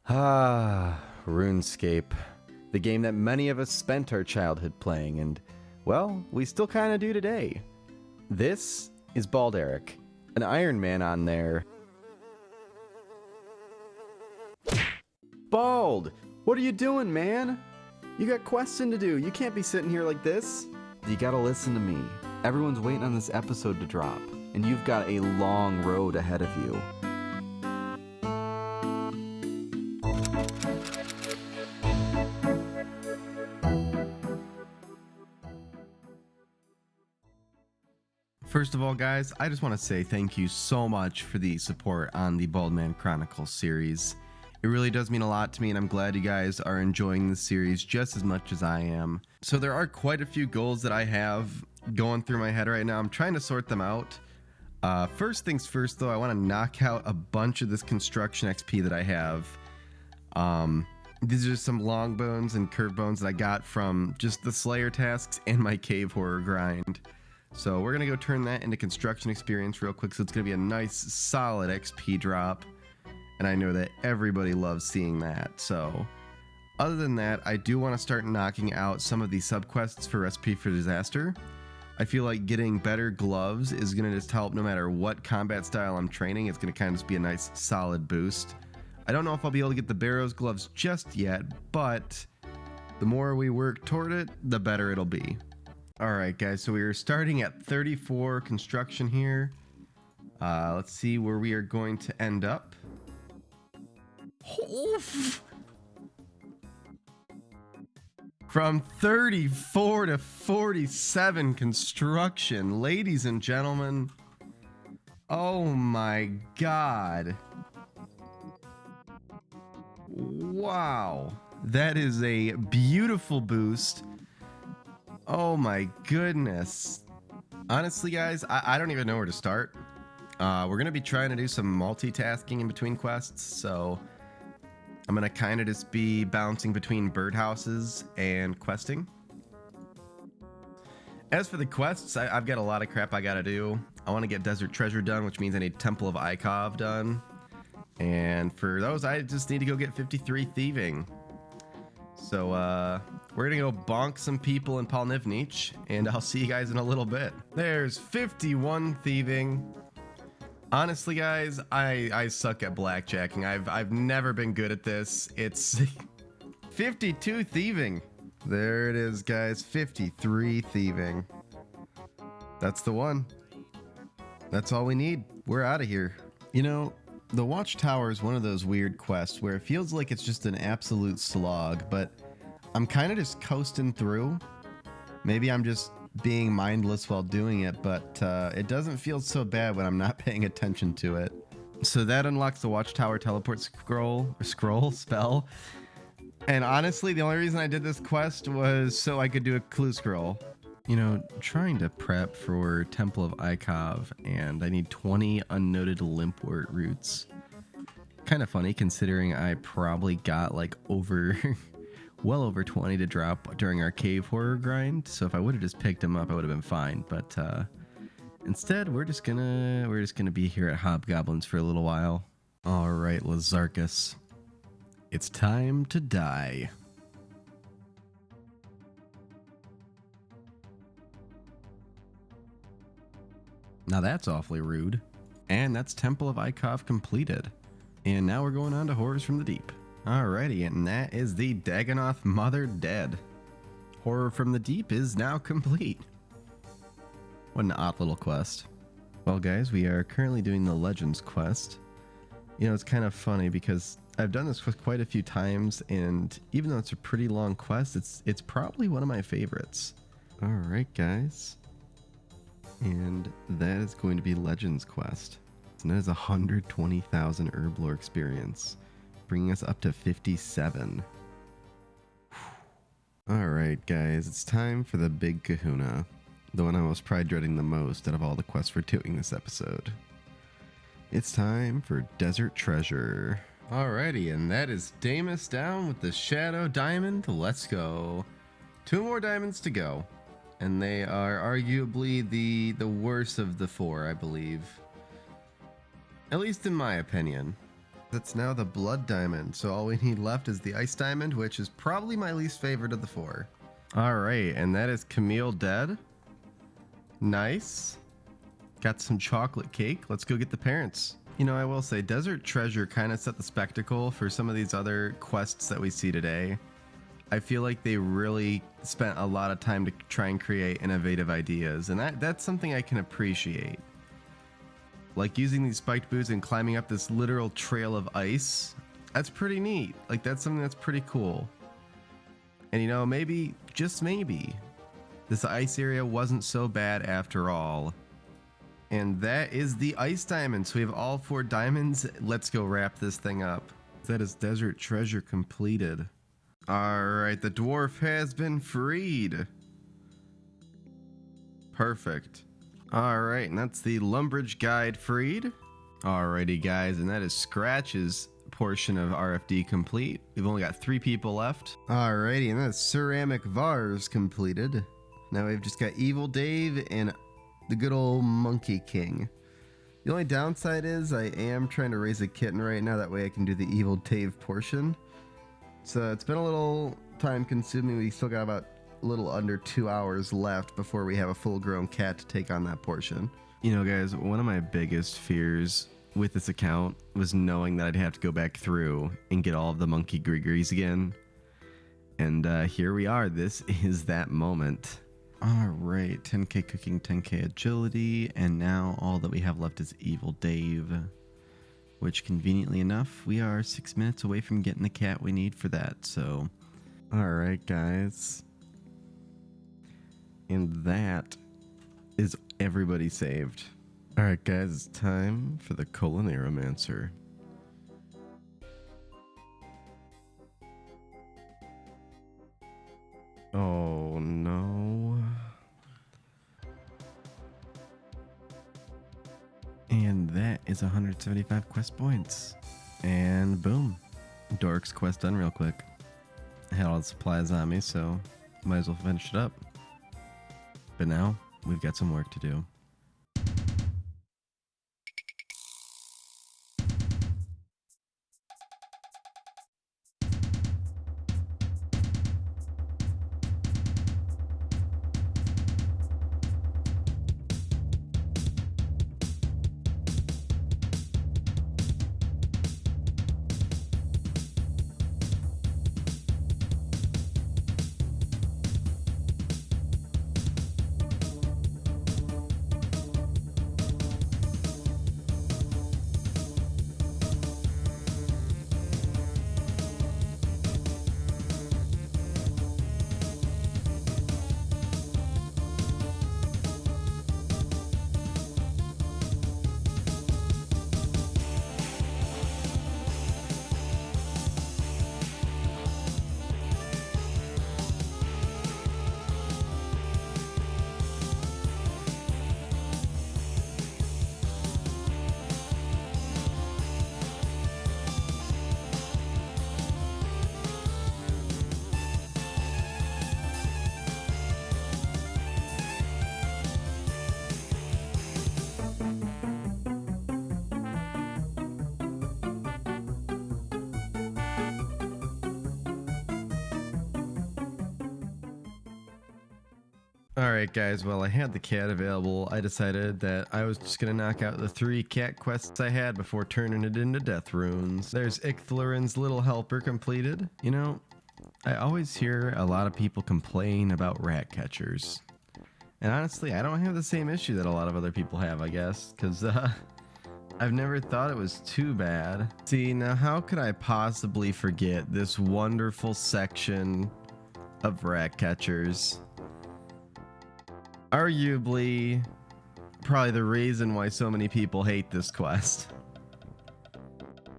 Runescape. The game that many of us spent our childhood playing, and, well, we still kind of do today. This is Bald Eric, an Iron Man on there. Bald! What are you doing, man? You got questing to do. You can't be sitting here like this. You gotta listen to me. Everyone's waiting on this episode to drop, and you've got a long road ahead of you. First of all, guys, I just want to say thank you so much for the support on the Bald Man Chronicles series. It really does mean a lot to me, and I'm glad you guys are enjoying this series just as much as I am. So there are quite a few goals that I have going through my head right now. I'm trying to sort them out. First things first, though, I want to knock out a bunch of this construction XP that I have. These are some long bones and curve bones that I got from just the Slayer tasks and my cave horror grind. So we're going to go turn that into construction experience real quick. So it's going to be a nice solid XP drop. And I know that everybody loves seeing that. So other than that, I do want to start knocking out some of the subquests for Recipe for Disaster. I feel like getting better gloves is going to just help no matter what combat style I'm training. It's going to kind of just be a nice solid boost. I don't know if I'll be able to get the Barrows gloves just yet, but the more we work toward it, the better it'll be. Alright guys, so we are starting at 34 construction here. Let's see where we are going to end up. From 34 to 47 construction, ladies and gentlemen. Oh my god. Wow. That is a beautiful boost. Oh my goodness. Honestly, guys, I don't even know where to start. We're going to be trying to do some multitasking in between quests, so I'm going to kind of just be bouncing between birdhouses and questing. As for the quests, I've got a lot of crap I got to do. I want to get Desert Treasure done, which means I need Temple of Ikov done. And for those, I just need to go get 53 Thieving. So, we're gonna go bonk some people in Polnivnich, and I'll see you guys in a little bit. There's 51 Thieving. Honestly, guys, I suck at blackjacking. I've never been good at this. It's 52 Thieving. There it is, guys. 53 Thieving. That's the one. That's all we need. We're out of here. You know, the Watchtower is one of those weird quests where it feels like it's just an absolute slog, but I'm kind of just coasting through. Maybe I'm just being mindless while doing it, but it doesn't feel so bad when I'm not paying attention to it. So that unlocks the Watchtower teleport scroll spell. And honestly, the only reason I did this quest was so I could do a clue scroll. You know, trying to prep for Temple of Ikov, and I need 20 unnoted limpwort roots. Kind of funny considering I probably got like well over 20 to drop during our cave horror grind. So if I would have just picked them up, I would have been fine. But instead, we're just gonna be here at Hobgoblins for a little while. All right, Lazarkus, it's time to die. Now that's awfully rude. And that's Temple of Ikov completed. And now we're going on to Horrors from the Deep. Alrighty, and that is the Dagonoth Mother Dead. Horror from the Deep is now complete. What an odd little quest. Well guys, we are currently doing the Legends quest. You know, it's kind of funny because I've done this quest quite a few times, and even though it's a pretty long quest, it's probably one of my favorites. Alright guys. And that is going to be Legends quest. And that is 120,000 Herblore experience, bringing us up to 57. Alright guys, it's time for the big kahuna. The one I was probably dreading the most out of all the quests we're doing this episode. It's time for Desert Treasure. Alrighty, and that is Damus down with the Shadow Diamond. Let's go. 2 more diamonds to go. And they are arguably the worst of the 4, I believe. At least in my opinion. That's now the blood diamond, so all we need left is the ice diamond, which is probably my least favorite of the 4. All right, and that is Camille dead. Nice. Got some chocolate cake. Let's go get the parents. You know, I will say Desert Treasure kind of set the spectacle for some of these other quests that we see today. I feel like they really spent a lot of time to try and create innovative ideas, and that's something I can appreciate. Like using these spiked boots and climbing up this literal trail of ice. That's pretty neat. Like that's something that's pretty cool. And you know, maybe, just maybe, this ice area wasn't so bad after all. And that is the ice diamond. So we have all 4 diamonds. Let's go wrap this thing up. That is Desert Treasure completed. All right, the dwarf has been freed. Perfect. All right, and that's the Lumbridge guide freed. Alrighty, guys, and that is Scratch's portion of RFD complete. We've only got 3 people left. Alrighty, and that's Ceramic Vars completed. Now we've just got Evil Dave and the good old Monkey King. The only downside is I am trying to raise a kitten right now. That way I can do the Evil Dave portion. So it's been a little time consuming. We still got about a little under 2 hours left before we have a full-grown cat to take on that portion. You know, guys, one of my biggest fears with this account was knowing that I'd have to go back through and get all of the Monkey Grigories again. And here we are. This is that moment. All right, 10k cooking, 10k agility, and now all that we have left is Evil Dave, which conveniently enough, we are 6 minutes away from getting the cat we need for that. So, all right, guys. And that is everybody saved. All right, guys, it's time for the Culinary-mancer. Oh, no. And that is 175 quest points. And boom. Dork's quest done real quick. I had all the supplies on me, so might as well finish it up. But now, we've got some work to do. Alright guys, well I had the cat available. I decided that I was just gonna knock out the 3 cat quests I had before turning it into death runes. There's Icthlorin's Little Helper completed. You know, I always hear a lot of people complain about rat catchers. And honestly, I don't have the same issue that a lot of other people have, I guess, because I've never thought it was too bad. See, now how could I possibly forget this wonderful section of rat catchers? Arguably, probably the reason why so many people hate this quest.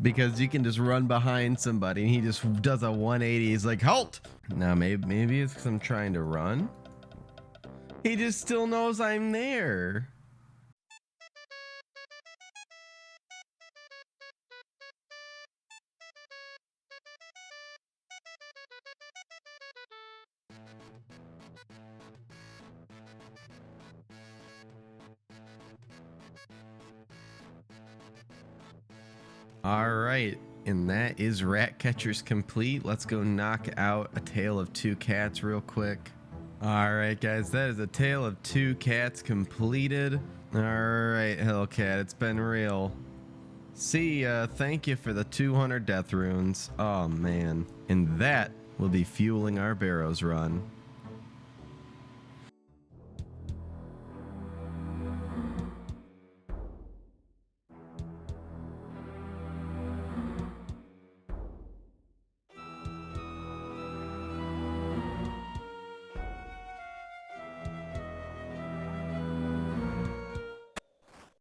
Because you can just run behind somebody and he just does a 180. He's like, halt! Now maybe it's because I'm trying to run. He just still knows I'm there. All right, and that is Rat Catchers complete. Let's go knock out A Tale of Two Cats real quick. All right, guys, that is A Tale of Two Cats completed. All right, Hellcat, it's been real. See ya. Thank you for the 200 death runes. Oh, man. And that will be fueling our Barrows run.